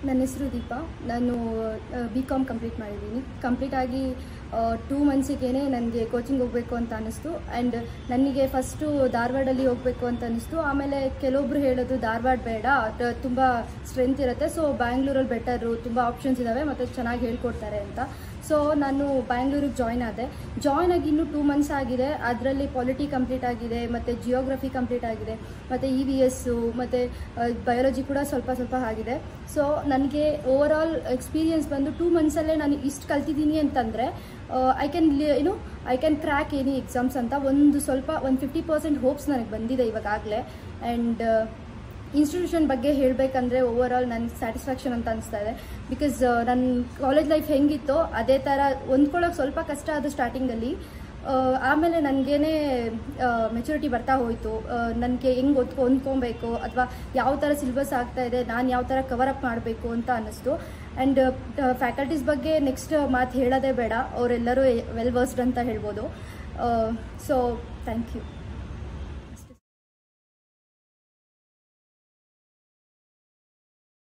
ನನ್ನ ಹೆಸರು ದೀಪಾ. ನಾನು BCom ಕಂಪ್ಲೀಟ್ ಮಾಡಿದ್ದೀನಿ. ಕಂಪ್ಲೀಟ್ ಆಗಿ 2 ಮಂತ್ಸಿಗೆ ನನಗೆ ಕೋಚಿಂಗ್ ಹೋಗಬೇಕು ಅಂತ ಅನ್ನಿಸ್ತು. ಆ್ಯಂಡ್ ನನಗೆ ಫಸ್ಟು ಧಾರವಾಡಲ್ಲಿ ಹೋಗಬೇಕು ಅಂತ ಅನ್ನಿಸ್ತು. ಆಮೇಲೆ ಕೆಲವೊಬ್ರು ಹೇಳೋದು ಧಾರವಾಡ ಬೇಡ, ತುಂಬ ಸ್ಟ್ರೆಂತ್ ಇರುತ್ತೆ, ಸೊ ಬ್ಯಾಂಗ್ಳೂರಲ್ಲಿ ಬೆಟರು, ತುಂಬ ಆಪ್ಷನ್ಸ್ ಇದ್ದಾವೆ ಮತ್ತು ಚೆನ್ನಾಗಿ ಹೇಳ್ಕೊಡ್ತಾರೆ ಅಂತ. ಸೊ ನಾನು ಬ್ಯಾಂಗ್ಳೂರಿಗೆ ಜಾಯ್ನ್ ಆಗಿ ಇನ್ನೂ 2 ಮಂತ್ಸ್ ಆಗಿದೆ. ಅದರಲ್ಲಿ ಪಾಲಿಟಿ ಕಂಪ್ಲೀಟ್ ಆಗಿದೆ ಮತ್ತು ಜಿಯೋಗ್ರಫಿ ಕಂಪ್ಲೀಟ್ ಆಗಿದೆ ಮತ್ತು EVS ಮತ್ತು ಬಯಾಲಜಿ ಕೂಡ ಸ್ವಲ್ಪ ಆಗಿದೆ. ಸೊ ನನಗೆ ಓವರ್ ಆಲ್ ಎಕ್ಸ್ಪೀರಿಯನ್ಸ್ ಬಂದು 2 ಮಂತ್ಸಲ್ಲೇ ನಾನು ಇಷ್ಟು ಕಲ್ತಿದ್ದೀನಿ ಅಂತಂದರೆ I can crack any exams ಅಂತ ಒಂದು 50% ಹೋಪ್ಸ್ ನನಗೆ ಬಂದಿದೆ ಇವಾಗಲೇ. ಆ್ಯಂಡ್ ಇನ್ಸ್ಟಿಟ್ಯೂಷನ್ ಬಗ್ಗೆ ಹೇಳಬೇಕಂದ್ರೆ ಓವರ್ ಆಲ್ ನನಗೆ ಸ್ಯಾಟಿಸ್ಫ್ಯಾಕ್ಷನ್ ಅಂತ ಅನಿಸ್ತಾ ಇದೆ. ಬಿಕಾಸ್ ನನ್ನ ಕಾಲೇಜ್ ಲೈಫ್ ಹೆಂಗಿತ್ತೋ ಅದೇ ಥರ ಹೊಂದ್ಕೊಳ್ಳೋಕೆ ಸ್ವಲ್ಪ ಕಷ್ಟ ಆದ ಸ್ಟಾರ್ಟಿಂಗಲ್ಲಿ. ಆಮೇಲೆ ನನಗೇನೆ ಮೆಚುರಿಟಿ ಬರ್ತಾ ಹೋಯಿತು. ನನಗೆ ಹೆಂಗೆ ಹೊಂದ್ಕೊಬೇಕು ಅಥವಾ ಯಾವ ಥರ ಸಿಲೆಬಸ್ ಆಗ್ತಾಯಿದೆ, ನಾನು ಯಾವ ಥರ ಕವರ್ ಅಪ್ ಮಾಡಬೇಕು ಅಂತ ಅನ್ನಿಸ್ತು. ಆ್ಯಂಡ್ ಫ್ಯಾಕಲ್ಟೀಸ್ ಬಗ್ಗೆ ನೆಕ್ಸ್ಟ್ ಮಾತು ಹೇಳೋದೇ ಬೇಡ, ಅವರೆಲ್ಲರೂ ವೆಲ್ ವರ್ಸ್ಡ್ ಅಂತ ಹೇಳ್ಬೋದು. So thank you.